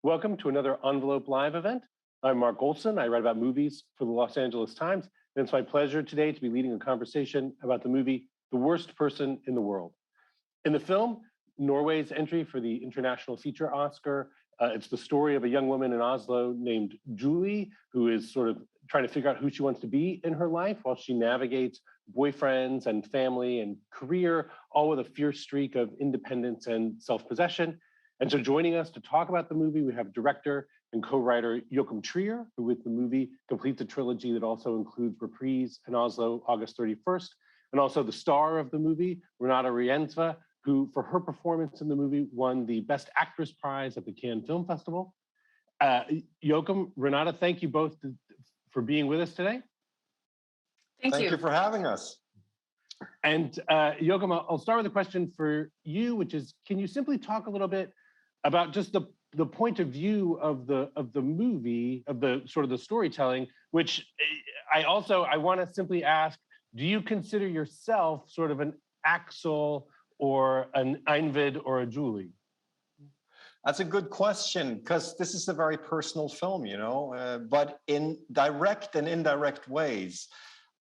Welcome to another Envelope Live event. I'm Mark Olsen. I write about movies for the Los Angeles Times, and it's my pleasure today to be leading a conversation about the movie The Worst Person in the World. In the film, Norway's entry for the International Feature Oscar, it's the story of a young woman in Oslo named Julie, who is sort of trying to figure out who she wants to be in her life while she navigates boyfriends and family and career, all with a fierce streak of independence and self-possession. And so joining us to talk about the movie, we have director and co-writer Joachim Trier, who with the movie completes a trilogy that also includes Reprise and Oslo, August 31st, and also the star of the movie, Renate Reinsve, who for her performance in the movie won the Best Actress Prize at the Cannes Film Festival. Joachim, Renate, thank you both for being with us today. Thank you for having us. And Joachim, I'll start with a question for you, which is, can you simply talk a little bit about just the point of view of the movie, of the sort of the storytelling, which I want to simply ask, do you consider yourself sort of an Axel or an Einvid or a Julie? That's a good question, because this is a very personal film, but in direct and indirect ways.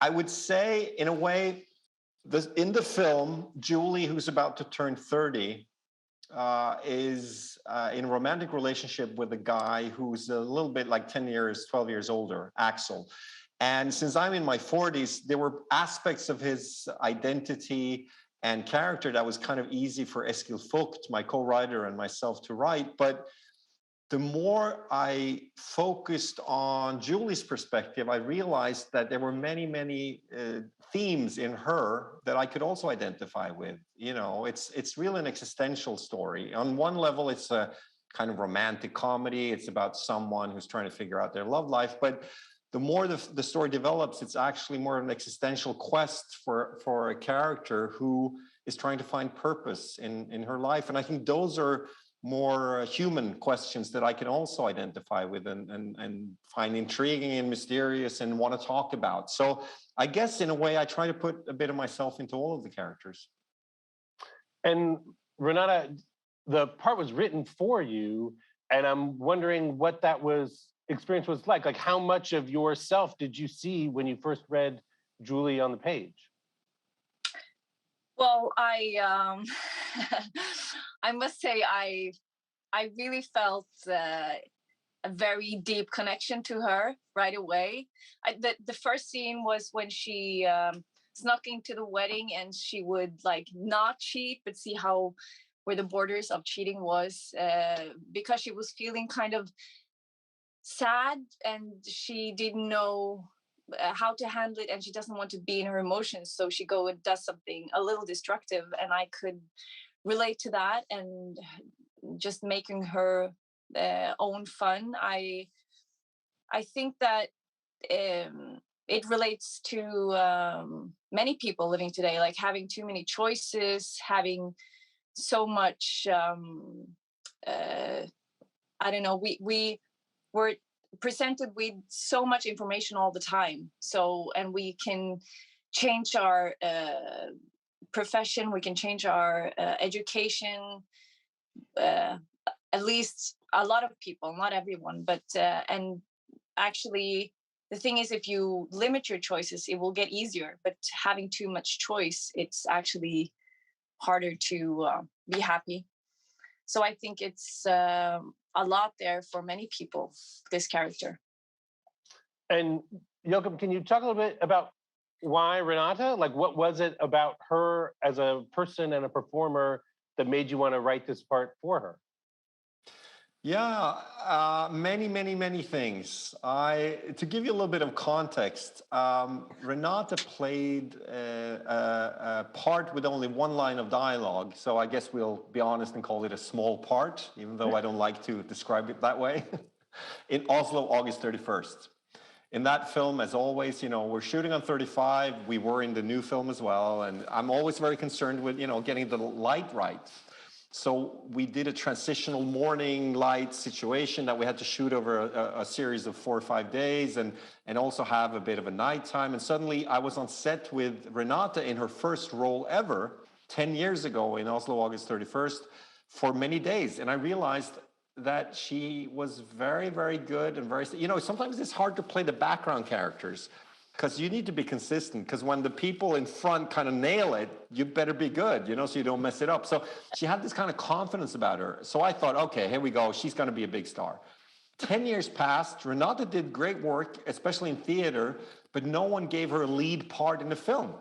I would say, in a way, in the film, Julie, who's about to turn 30, is in a romantic relationship with a guy who's a little bit like 10 years, 12 years older, Axel. And since I'm in my 40s, there were aspects of his identity and character that was kind of easy for Eskil Vogt, my co-writer, and myself to write. But the more I focused on Julie's perspective, I realized that there were many themes in her that I could also identify with. It's really an existential story. On one level, it's a kind of romantic comedy. It's about someone who's trying to figure out their love life. But the more the story develops, it's actually more of an existential quest for a character who is trying to find purpose in her life. And I think those are more human questions that I can also identify with and find intriguing and mysterious and want to talk about. So I guess in a way, I try to put a bit of myself into all of the characters. And Renate, the part was written for you, and I'm wondering what that experience was like. Like, how much of yourself did you see when you first read Julie on the page? Well, I must say I really felt a very deep connection to her right away. The first scene was when she snuck into the wedding, and she would not cheat, but see where the borders of cheating was, because she was feeling kind of sad and she didn't know how to handle it, and she doesn't want to be in her emotions, so she go and does something a little destructive. And I could relate to that, and just making her own fun. I think that it relates to many people living today, like having too many choices, having so much I don't know, we were presented with so much information all the time. And we can change our profession, we can change our education, at least a lot of people, not everyone, but and actually the thing is, if you limit your choices, it will get easier, but having too much choice, it's actually harder to be happy. So I think it's a lot there for many people, this character. And Joachim, can you talk a little bit about why Renate? Like, what was it about her as a person and a performer that made you want to write this part for her? Yeah, many things. To give you a little bit of context, Renate played a part with only one line of dialogue. So I guess we'll be honest and call it a small part, even though I don't like to describe it that way, in Oslo, August 31st. In that film, as always, we're shooting on 35. We were in the new film as well. And I'm always very concerned with, getting the light right. So we did a transitional morning light situation that we had to shoot over a series of 4 or 5 days and also have a bit of a nighttime. And suddenly I was on set with Renate in her first role ever, 10 years ago in Oslo, August 31st, for many days. And I realized that she was very, very good and very, you know, sometimes it's hard to play the background characters because you need to be consistent, because when the people in front kind of nail it, you better be good, you know, so you don't mess it up. So she had this kind of confidence about her. So I thought, okay, here we go. She's going to be a big star. 10 years passed. Renate did great work, especially in theater, but no one gave her a lead part in the film.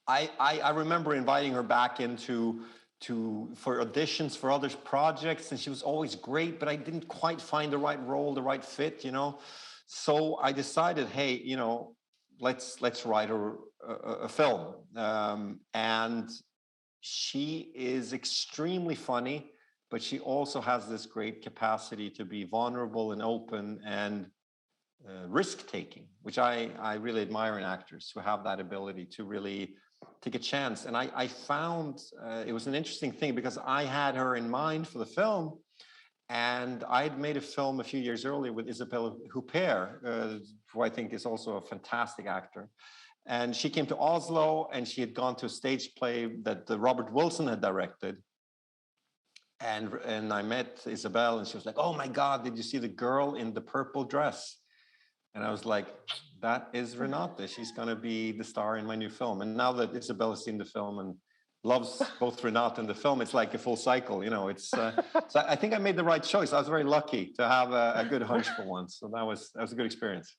I remember inviting her back into for auditions for other projects, and she was always great, but I didn't quite find the right role, the right fit, you know. So I decided, hey, you know, let's write her a film. And she is extremely funny, but she also has this great capacity to be vulnerable and open and risk-taking, which I really admire in actors who have that ability to really take a chance. And I found it was an interesting thing because I had her in mind for the film, and I had made a film a few years earlier with Isabelle Huppert, who I think is also a fantastic actor. And she came to Oslo, and she had gone to a stage play that Robert Wilson had directed. And I met Isabelle, and she was like, "Oh my God, did you see the girl in the purple dress?" And I was like, that is Renate. She's going to be the star in my new film. And now that Isabelle has seen the film and loves both Renate and the film, it's like a full cycle, you know. It's so I think I made the right choice. I was very lucky to have a good hunch for once. So that was a good experience.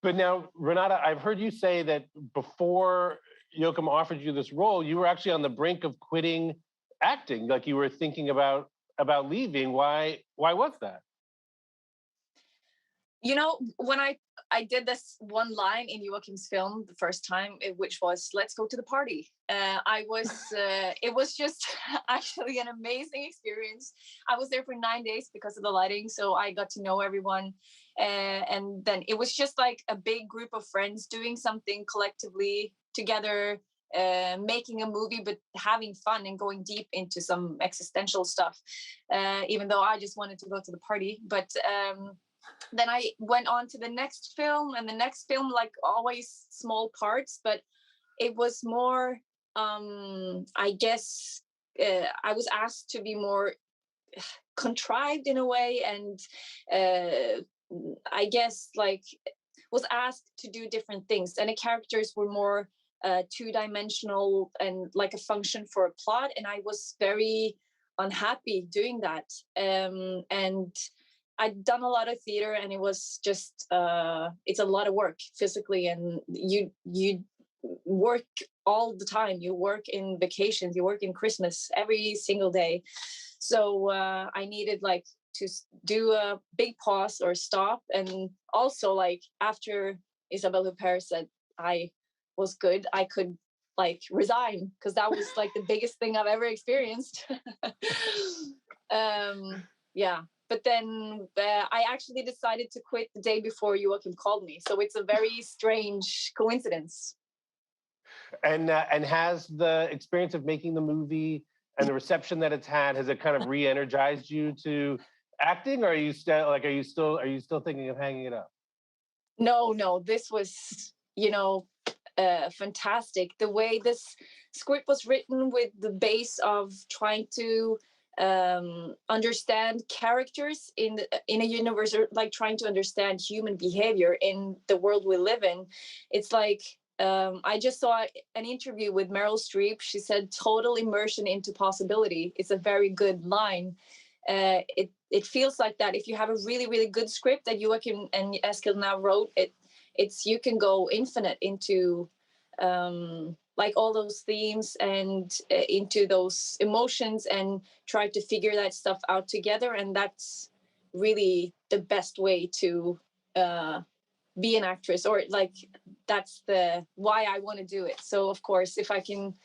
But now, Renate, I've heard you say that before Joachim offered you this role, you were actually on the brink of quitting acting. Like you were thinking about leaving. Why was that? You know, when I did this one line in Joachim's film the first time, which was "Let's go to the party." It was just actually an amazing experience. I was there for 9 days because of the lighting, so I got to know everyone, and then it was just like a big group of friends doing something collectively together, making a movie, but having fun and going deep into some existential stuff. Even though I just wanted to go to the party, but. Then I went on to the next film, and the next film, like always small parts, but it was more, I guess, I was asked to be more contrived in a way, and I guess like was asked to do different things, and the characters were more two-dimensional and like a function for a plot, and I was very unhappy doing that, and I'd done a lot of theater, and it was just it's a lot of work physically, and you work all the time. You work in vacations, you work in Christmas every single day. So I needed like to do a big pause or stop, and also like after Isabelle Huppert said I was good, I could like resign, because that was like the biggest thing I've ever experienced. Yeah. But then I actually decided to quit the day before Joachim called me. So it's a very strange coincidence. And has the experience of making the movie and the reception that it's had, has it kind of re-energized you to acting, or are you still thinking of hanging it up? No, this was, you know, fantastic. The way this script was written, with the base of trying to understand characters in a universe, or like trying to understand human behavior in the world we live in. It's like I just saw an interview with Meryl Streep. She said total immersion into possibility. It's a very good line. It feels like that if you have a really, really good script that Joachim and Eskil now wrote, it's you can go infinite into like all those themes and into those emotions, and try to figure that stuff out together. And that's really the best way to be an actress, or like that's the why I want to do it. So of course, if I can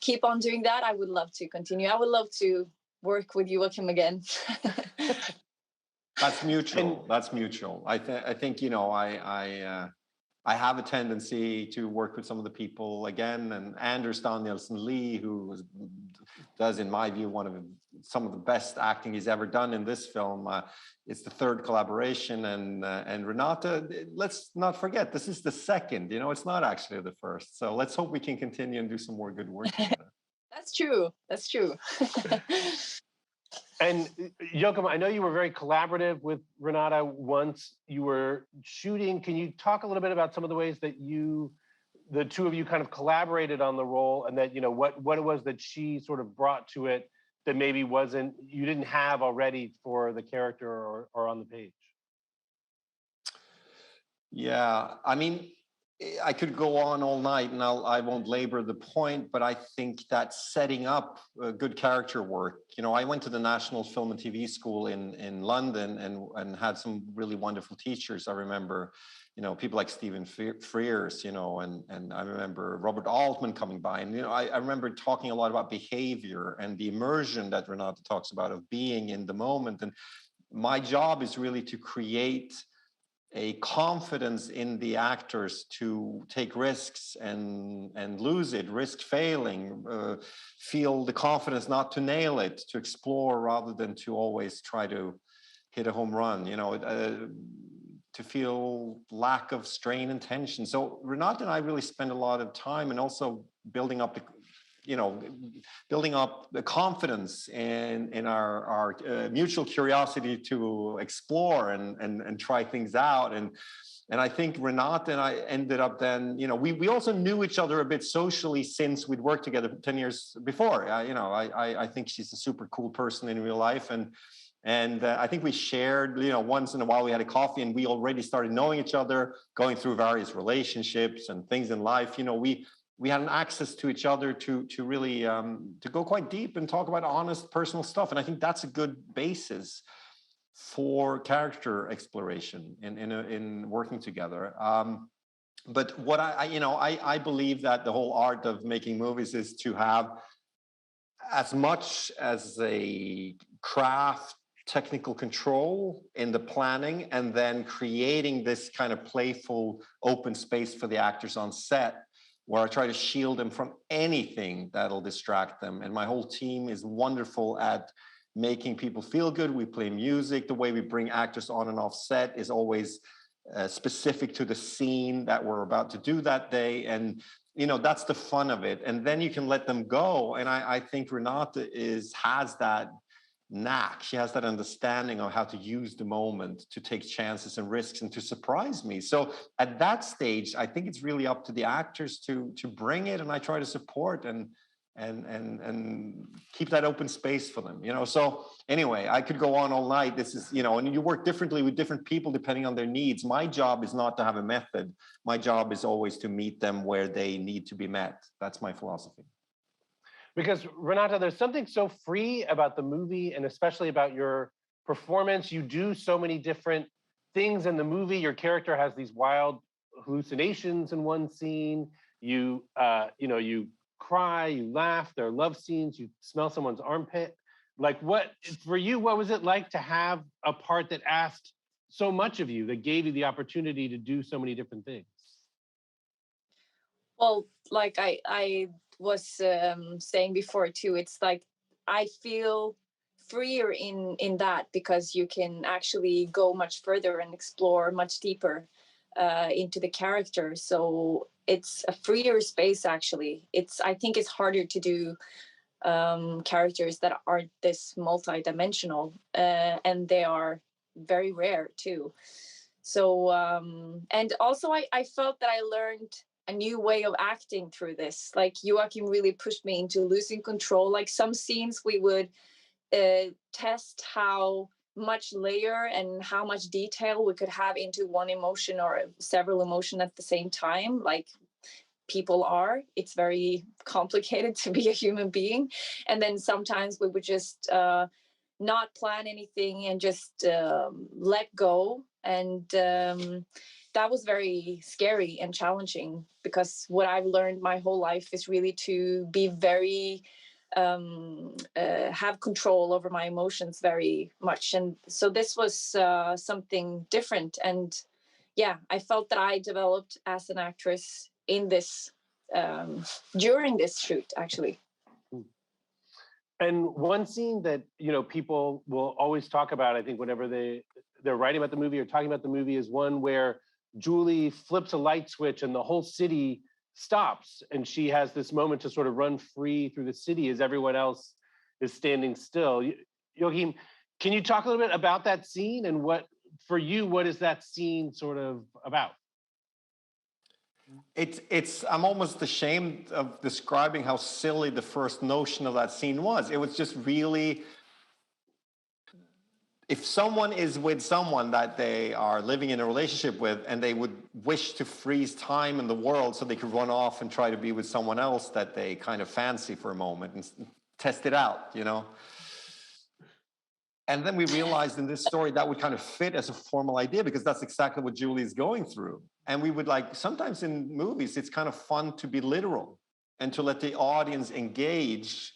keep on doing that, I would love to continue. I would love to work with Joachim again. That's mutual. That's mutual. I think, you know, I have a tendency to work with some of the people again, and Anders Danielson Lee, who does, in my view, some of the best acting he's ever done in this film. It's the third collaboration, and Renate, let's not forget, this is the second. You know, it's not actually the first. So let's hope we can continue and do some more good work together. That's true. And Joachim, I know you were very collaborative with Renate once you were shooting. Can you talk a little bit about some of the ways that the two of you kind of collaborated on the role, and that, what it was that she sort of brought to it that maybe you didn't have already for the character or on the page? Yeah, I mean, I could go on all night, and I won't labor the point, but I think that setting up good character work. I went to the National Film and TV School in London and had some really wonderful teachers. I remember, people like Stephen Frears, and I remember Robert Altman coming by, and I remember talking a lot about behavior and the immersion that Renate talks about, of being in the moment. And my job is really to create a confidence in the actors to take risks and lose it, risk failing, feel the confidence not to nail it, to explore rather than to always try to hit a home run, to feel lack of strain and tension. So Renate and I really spend a lot of time, and also building up the confidence in our mutual curiosity to explore and try things out. And I think Renate and I ended up then, we also knew each other a bit socially since we'd worked together 10 years before. I think she's a super cool person in real life. And I think we shared, once in a while we had a coffee, and we already started knowing each other, going through various relationships and things in life. We had an access to each other to really to go quite deep and talk about honest personal stuff. And I think that's a good basis for character exploration in working together. But what I believe that the whole art of making movies is to have as much as a craft, technical control in the planning, and then creating this kind of playful open space for the actors on set, where I try to shield them from anything that'll distract them. And my whole team is wonderful at making people feel good. We play music. The way we bring actors on and off set is always specific to the scene that we're about to do that day. And, that's the fun of it. And then you can let them go. And I think Renate has that knack. She has that understanding of how to use the moment to take chances and risks and to surprise me. So at that stage, I think it's really up to the actors to bring it, and I try to support and keep that open space for them. So anyway, I could go on all night. This is, and you work differently with different people depending on their needs. My job is not to have a method. My job is always to meet them where they need to be met. That's my philosophy. Because Renate, there's something so free about the movie, and especially about your performance. You do so many different things in the movie. Your character has these wild hallucinations in one scene. You cry, you laugh. There are love scenes. You smell someone's armpit. Like, what was it like to have a part that asked so much of you, that gave you the opportunity to do so many different things? Well, like I was saying before too, it's like I feel freer in that, because you can actually go much further and explore much deeper into the character. So it's a freer space. Actually, I think it's harder to do characters that aren't this multi-dimensional, and they are very rare too. So and also I felt that I learned a new way of acting through this. Like, Joachim really pushed me into losing control. Like, some scenes we would test how much layer and how much detail we could have into one emotion or several emotions at the same time, like people are. It's very complicated to be a human being. And then sometimes we would just not plan anything and just let go. And that was very scary and challenging, because what I've learned my whole life is really to be very have control over my emotions very much. And so this was something different. And yeah, I felt that I developed as an actress in this during this shoot, actually. And one scene that people will always talk about, I think, whenever they're writing about the movie or talking about the movie, is one where Julie flips a light switch and the whole city stops, and she has this moment to sort of run free through the city as everyone else is standing still. Joachim, can you talk a little bit about that scene and what, for you, what is that scene sort of about? I'm almost ashamed of describing how silly the first notion of that scene was. It was just really, if someone is with someone that they are living in a relationship with and they would wish to freeze time in the world so they could run off and try to be with someone else that they kind of fancy for a moment and test it out, you know? And then we realized in this story that would kind of fit as a formal idea because that's exactly what Julie is going through. And we would like, sometimes in movies, it's kind of fun to be literal and to let the audience engage.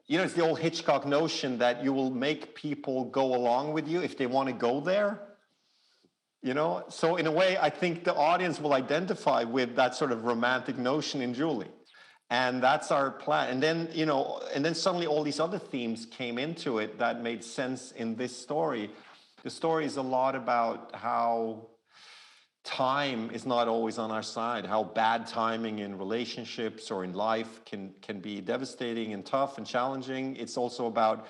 You know, it's the old Hitchcock notion that you will make people go along with you if they want to go there. You know, so in a way, I think the audience will identify with that sort of romantic notion in Julie. And that's our plan. And then, you know, and then suddenly all these other themes came into it that made sense in this story. The story is a lot about how time is not always on our side, how bad timing in relationships or in life can be devastating and tough and challenging. It's also about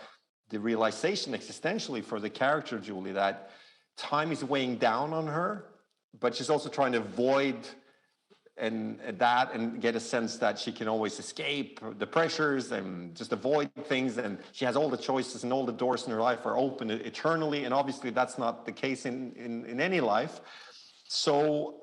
the realization existentially for the character Julie that time is weighing down on her, but she's also trying to avoid and get a sense that she can always escape the pressures and just avoid things, and she has all the choices and all the doors in her life are open eternally, and obviously that's not the case in any life. So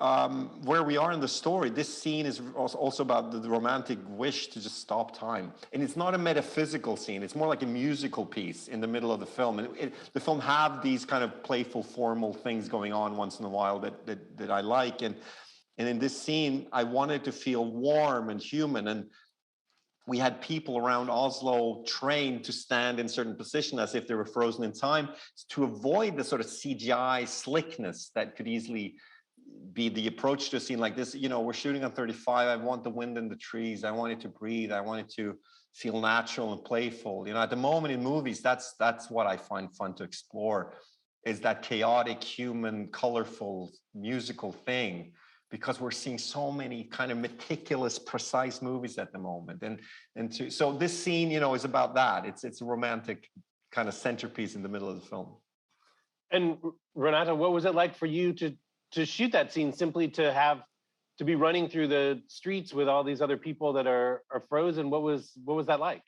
where we are in the story, this scene is also about the romantic wish to just stop time. And it's not a metaphysical scene. It's more like a musical piece in the middle of the film. And the film have these kind of playful, formal things going on once in a while that I like. And in this scene, I wanted to feel warm and human. And we had people around Oslo trained to stand in certain positions as if they were frozen in time to avoid the sort of CGI slickness that could easily be the approach to a scene like this. You know, we're shooting on 35. I want the wind in the trees. I want it to breathe. I want it to feel natural and playful. You know, at the moment in movies, that's what I find fun to explore, is that chaotic, human, colorful, musical thing, because we're seeing so many kind of meticulous, precise movies at the moment. So this scene, you know, is about that. It's a romantic kind of centerpiece in the middle of the film. And Renate, what was it like for you to shoot that scene, simply to be running through the streets with all these other people that are frozen? What was that like?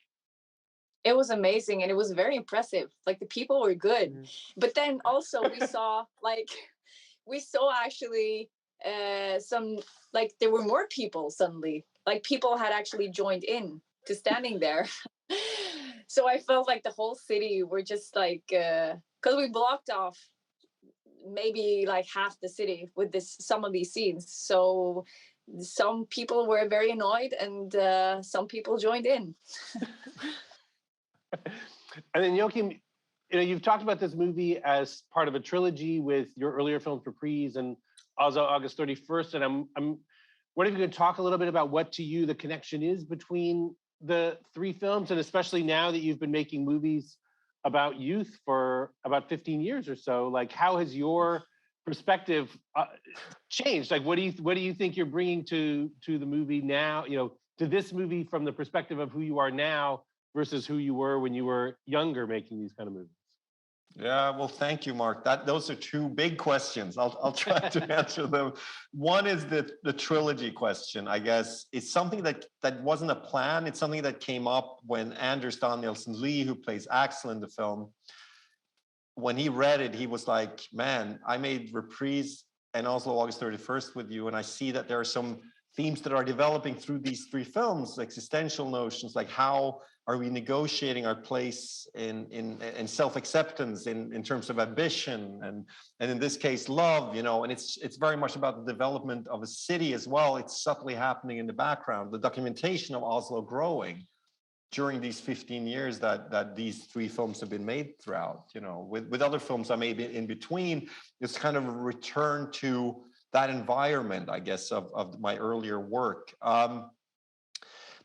It was amazing, and it was very impressive. Like, the people were good, but then also we saw actually some, like, there were more people suddenly. Like, people had actually joined in to standing there. So I felt like the whole city were just like, because we blocked off maybe like half the city with some of these scenes. So some people were very annoyed, and some people joined in. And then Joachim, you know, you've talked about this movie as part of a trilogy with your earlier films, Reprise and also August 31st. And I'm wondering if you could talk a little bit about what to you the connection is between the three films, and especially now that you've been making movies about youth for about 15 years or so. Like, how has your perspective changed? Like, what do you think you're bringing to the movie now, you know, to this movie from the perspective of who you are now versus who you were when you were younger making these kind of movies? Yeah, well, thank you, Mark. Those are two big questions. I'll try to answer them. One is the trilogy question, I guess. It's something that wasn't a plan. It's something that came up when Anders Danielson, who plays Axel in the film, when he read it, he was like, man, I made Reprise and also August 31st with you, and I see that there are some themes that are developing through these three films, existential notions, like how are we negotiating our place in self-acceptance in terms of ambition and in this case love, you know. And it's very much about the development of a city as well. It's subtly happening in the background, the documentation of Oslo growing during these 15 years that these three films have been made throughout. You know, with other films I made in between, it's kind of a return to that environment, I guess, of my earlier work.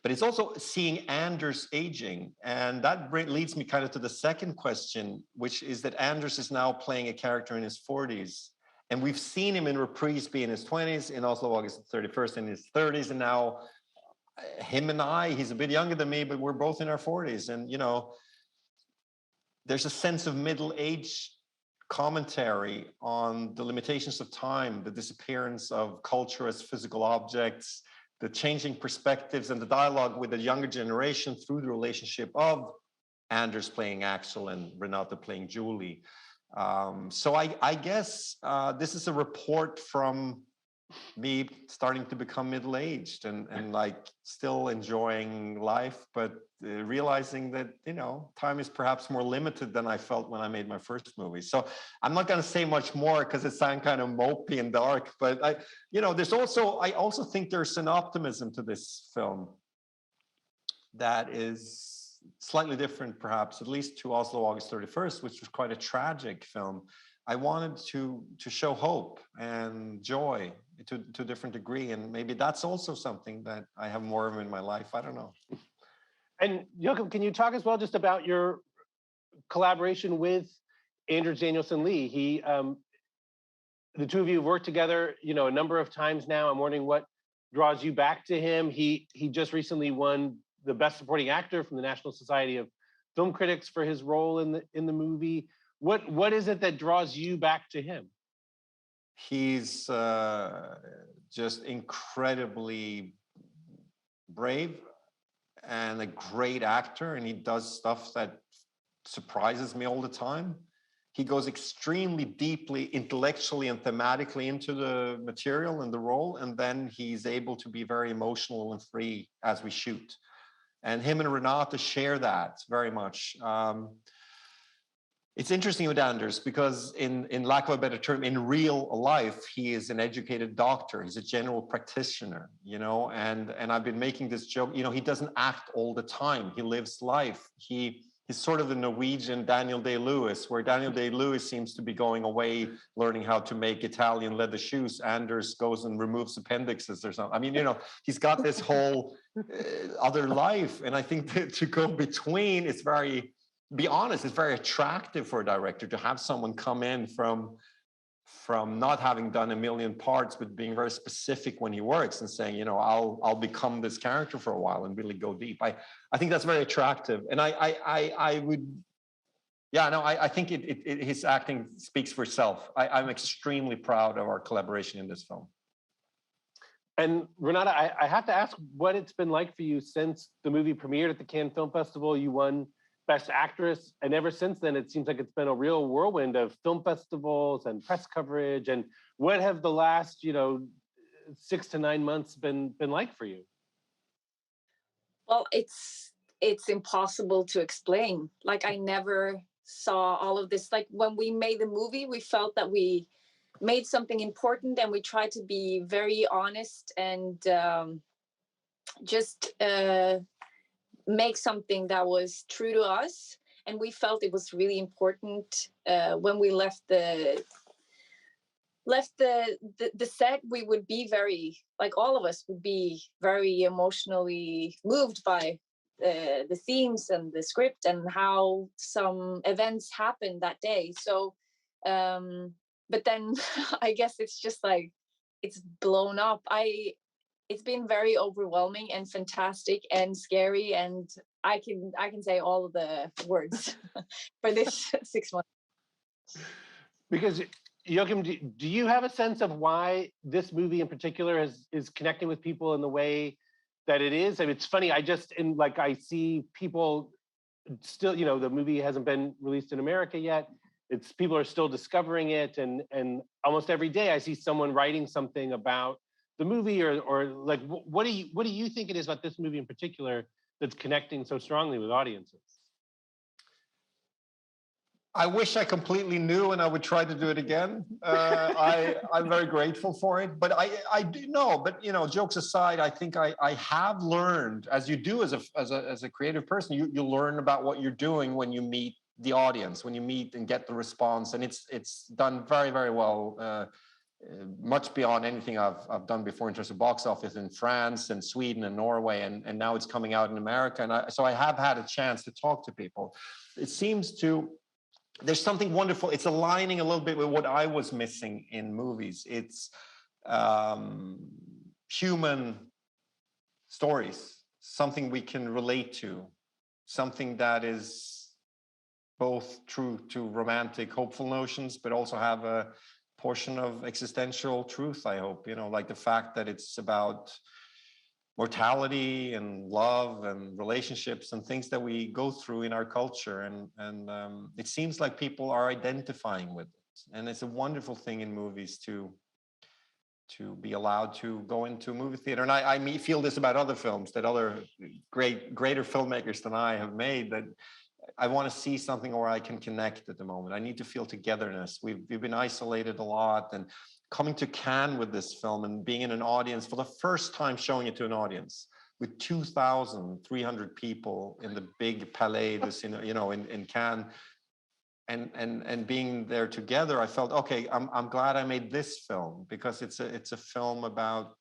But it's also seeing Anders aging. And that leads me kind of to the second question, which is that Anders is now playing a character in his 40s. And we've seen him in Reprise be in his 20s, in Oslo August 31st in his 30s. And now him and I, he's a bit younger than me, but we're both in our 40s. And, you know, there's a sense of middle age commentary on the limitations of time, the disappearance of culture as physical objects, the changing perspectives, and the dialogue with the younger generation through the relationship of Anders playing Axel and Renate playing Julie. So I guess this is a report from me starting to become middle-aged and like still enjoying life, but realizing that, you know, time is perhaps more limited than I felt when I made my first movie. So I'm not going to say much more because it sounds kind of mopey and dark, but I also think there's an optimism to this film that is slightly different, perhaps, at least to Oslo, August 31st, which was quite a tragic film. I wanted to show hope and joy to a different degree, and maybe that's also something that I have more of in my life. I don't know. And Joachim, can you talk as well just about your collaboration with Anders Danielson Lee? He, the two of you have worked together, you know, a number of times now. I'm wondering what draws you back to him. He just recently won the Best Supporting Actor from the National Society of Film Critics for his role in the movie. What is it that draws you back to him? He's just incredibly brave and a great actor, and he does stuff that surprises me all the time. He goes extremely deeply intellectually and thematically into the material and the role, and then he's able to be very emotional and free as we shoot. And him and Renate share that very much. It's interesting with Anders because in lack of a better term, in real life, he is an educated doctor. He's a general practitioner, you know, and I've been making this joke, you know, he doesn't act all the time. He lives life. He's sort of the Norwegian Daniel Day-Lewis, where Daniel Day-Lewis seems to be going away, learning how to make Italian leather shoes. Anders goes and removes appendixes or something. I mean, you know, he's got this whole other life. And I think that to go between, it's very, be honest, it's very attractive for a director to have someone come in from not having done a million parts, but being very specific when he works and saying, you know, I'll become this character for a while and really go deep. I think that's very attractive. And I would, yeah, no, I think his acting speaks for itself. I'm extremely proud of our collaboration in this film. And Renate, I have to ask what it's been like for you since the movie premiered at the Cannes Film Festival. You won Best Actress, and ever since then, it seems like it's been a real whirlwind of film festivals and press coverage. And what have the last, you know, 6 to 9 months been like for you? Well, it's impossible to explain. Like, I never saw all of this. Like, when we made the movie, we felt that we made something important, and we tried to be very honest and just make something that was true to us. And we felt it was really important when we left the set. We would be very, like, all of us would be very emotionally moved by the themes and the script and how some events happened that day. So but then I guess it's just like it's blown up. It's been very overwhelming and fantastic and scary, and I can say all of the words for this 6 months. Because Joachim, do you have a sense of why this movie in particular is connecting with people in the way that it is? I mean, it's funny. I see people still, you know, the movie hasn't been released in America yet. People are still discovering it, and almost every day I see someone writing something about the movie or like, what do you think it is about this movie in particular that's connecting so strongly with audiences? I wish I completely knew and I would try to do it again. I'm very grateful for it, but I do know, but you know, jokes aside, I think I have learned, as you do as a creative person, you learn about what you're doing when you meet the audience, when you meet and get the response, and it's done very, very well, much beyond anything I've done before in terms of box office in France and Sweden and Norway, and now it's coming out in America, and so I have had a chance to talk to people. It seems there's something wonderful. It's aligning a little bit with what I was missing in movies. It's human stories, something we can relate to, something that is both true to romantic, hopeful notions, but also have a portion of existential truth, I hope, like the fact that it's about mortality and love and relationships and things that we go through in our culture. And it seems like people are identifying with it. And it's a wonderful thing in movies to be allowed to go into a movie theater. And I feel this about other films that other greater filmmakers than I have made, that I want to see something where I can connect at the moment. I need to feel togetherness. We've been isolated a lot, and coming to Cannes with this film and being in an audience for the first time, showing it to an audience with 2,300 people in the big Palais in Cannes, and being there together, I felt, okay, I'm glad I made this film, because it's a film about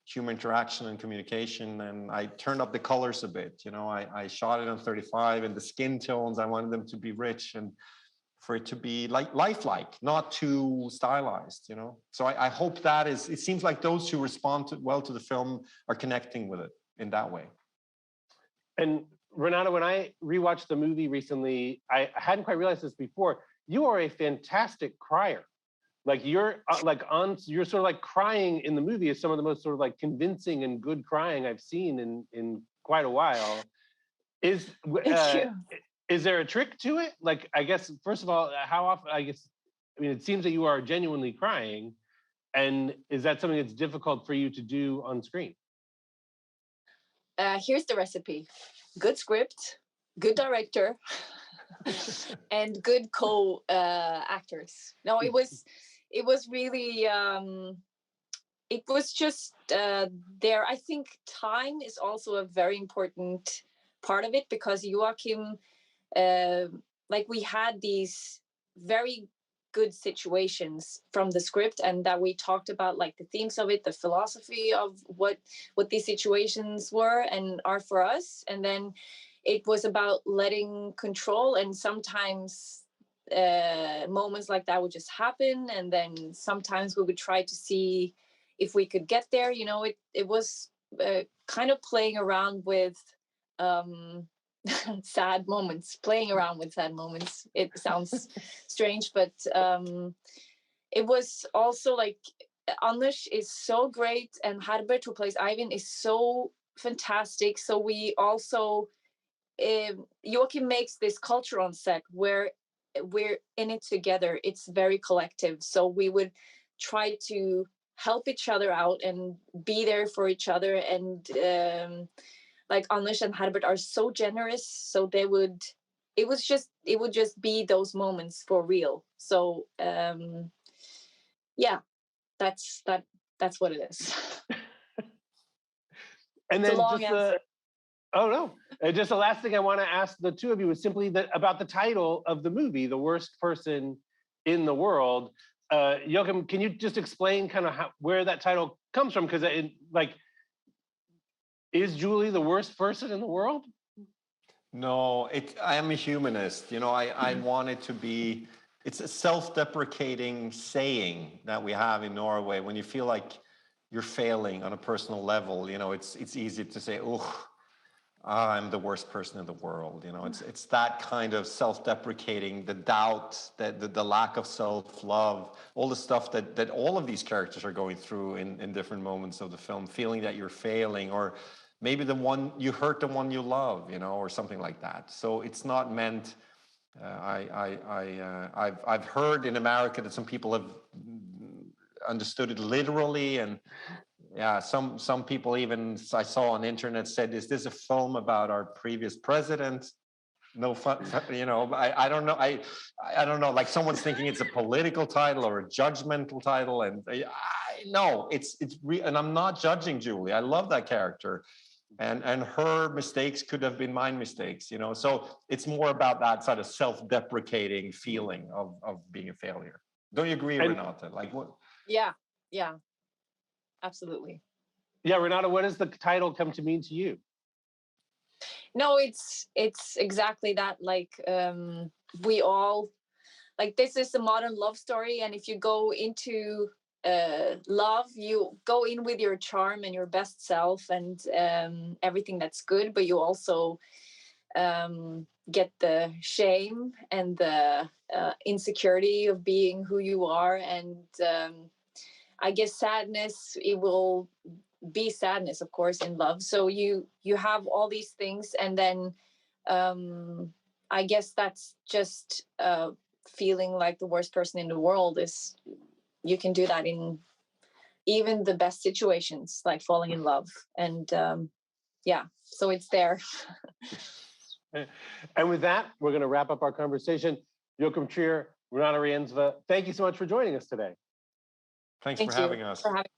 human interaction and communication. And I turned up the colors a bit. I shot it on 35, and the skin tones, I wanted them to be rich and for it to be like lifelike, not too stylized. So I hope it seems like those who respond well to the film are connecting with it in that way. And Renate, when I rewatched the movie recently, I hadn't quite realized this before. You are a fantastic crier. Like you're you're sort of like crying in the movie is some of the most sort of like convincing and good crying I've seen in quite a while. Is there a trick to it? Like, I guess first of all, how often? I mean, it seems that you are genuinely crying, and is that something that's difficult for you to do on screen? Here's the recipe: good script, good director, and good actors. No, it was really it was just there. I think time is also a very important part of it, because Joachim, like we had these very good situations from the script, and that we talked about, like the themes of it, the philosophy of what these situations were and are for us. And then it was about letting control, and sometimes moments like that would just happen, and then sometimes we would try to see if we could get there. It was kind of playing around with sad moments. It sounds strange, but it was also like Anders is so great, and Herbert, who plays Ivan, is so fantastic. So we also Joachim makes this culture on set where we're in it together. It's very collective. So we would try to help each other out and be there for each other. And like Anders and Herbert are so generous. So it would just be those moments for real. So yeah, that's what it is. And then oh no, just the last thing I want to ask the two of you is simply about the title of the movie, The Worst Person in the World. Joachim, can you just explain kind of where that title comes from? Because is Julie the worst person in the world? No, I am a humanist. I want it to be, it's a self-deprecating saying that we have in Norway. When you feel like you're failing on a personal level, it's easy to say, oh, I'm the worst person in the world. It's that kind of self-deprecating, the doubt, the lack of self-love, all the stuff that all of these characters are going through in different moments of the film, feeling that you're failing, or maybe you hurt the one you love, or something like that. So it's not meant. I've heard in America that some people have understood it literally, and yeah, some people even I saw on the internet said, "Is this a film about our previous president?" No fun, I don't know. I don't know. Like someone's thinking it's a political title or a judgmental title, and no, it's and I'm not judging Julie. I love that character, and her mistakes could have been my mistakes. So it's more about that sort of self-deprecating feeling of being a failure. Don't you agree, Renate? Like what? Yeah. Absolutely. Yeah, Renate, what does the title come to mean to you? No, it's exactly that. Like we all, like, this is a modern love story, and if you go into love, you go in with your charm and your best self and everything that's good, but you also get the shame and the insecurity of being who you are. And I guess sadness, it will be sadness, of course, in love. So you have all these things, and then I guess that's just feeling like the worst person in the world. Is you can do that in even the best situations, like falling in love. And yeah, so it's there. And with that, we're going to wrap up our conversation. Joachim Trier, Renate Reinsve, thank you so much for joining us today. Thanks Thank for you having us. for having